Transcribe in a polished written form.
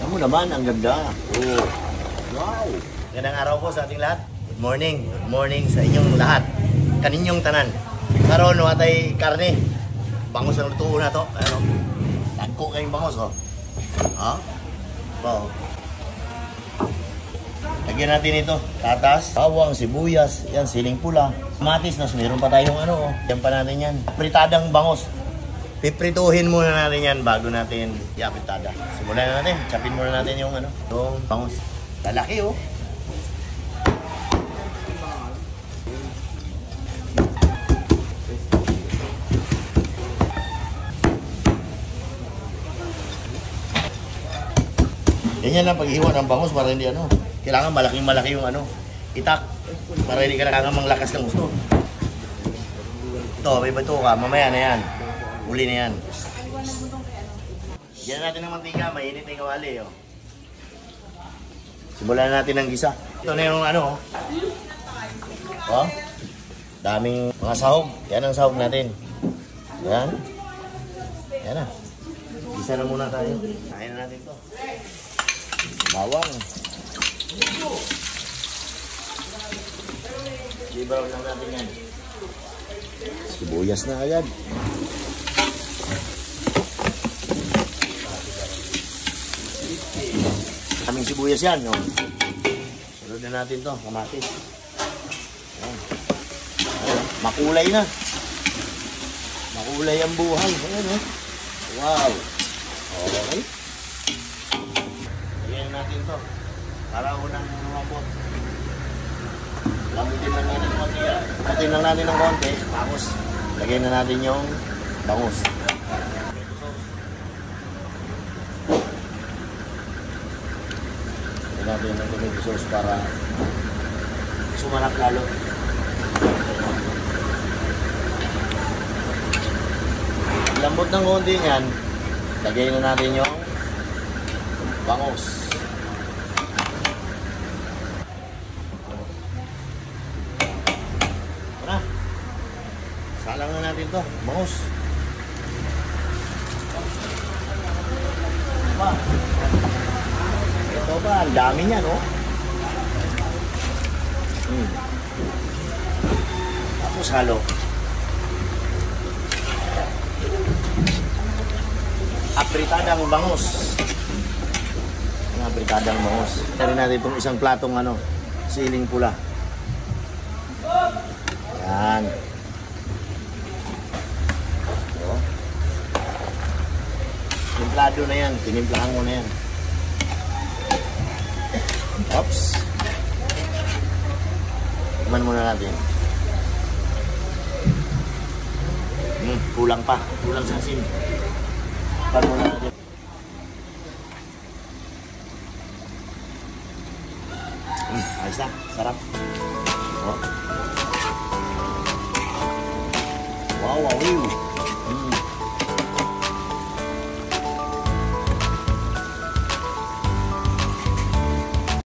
Tignan mo naman, ang ganda. Oh. Wow. Gandang araw po sa ating lahat. Good morning. Good morning sa inyong lahat. Kaninyong tanan. Karon no atay karne. Bangos ang lutuon na to. Ano? Tagko kayong bangos, oh. Ha? Wow. Lagyan natin ito. Tatas, bawang, sibuyas, yan, siling pula. Kamatis, meron pa tayong ano, oh. Yan pa natin yan. Pritadang bangos. Piprituhin muna natin yan bago natin iapritada. Simulan na natin. Chapin muna natin yung ano, yung bangos. Lalaki, oh. Ganyan lang paghiwa ng bangus para hindi ano. Kailangan malaking-malaki yung ano, itak para hindi ka nakakang lakas ng gusto. Ito, may bato ka. Mamaya na yan. Uli na yan. Yan natin ng mantika. Mainit na yung kawali. Oh. Simulan natin ng gisa. Ito na yung ano. Oh. Daming mga sahog. Yan ang sahog natin. Yan. Yan na. Gisa na muna tayo. Kain na natin ito. Bawang. I-brown lang natin yan. Sibuyas na agad. Kaming sibuyas yan, no? Sunod na natin to, kamatis. Ayan. Ayan. Makulay na. Makulay ang buhay. Ayan, no? Wow. Okay. Ayan natin to. Para unang lumambot. Lambutin lang natin ng konti. Lambutin lang natin ng konti. Tapos, lagyan na natin yung bangus. Lagyan natin ng tomato sauce para sumarap lalo. Lambot ng konti yan. Lagyan na natin yung bangus. Salang na natin to, bangus. Ito pa, ang dami niya, no? Tapos halo. Apritadang bangus. Ang apritadang bangus. Tari natin itong isang platong ano, siling pula. Yan. Timplado na yan. Tinimplahan mo na yan. Oops. Iman muna natin. Kulang pa. Kulang sa asin. Iman muna natin. Ayos na. Sarap. Oh. Wow, wow, wow.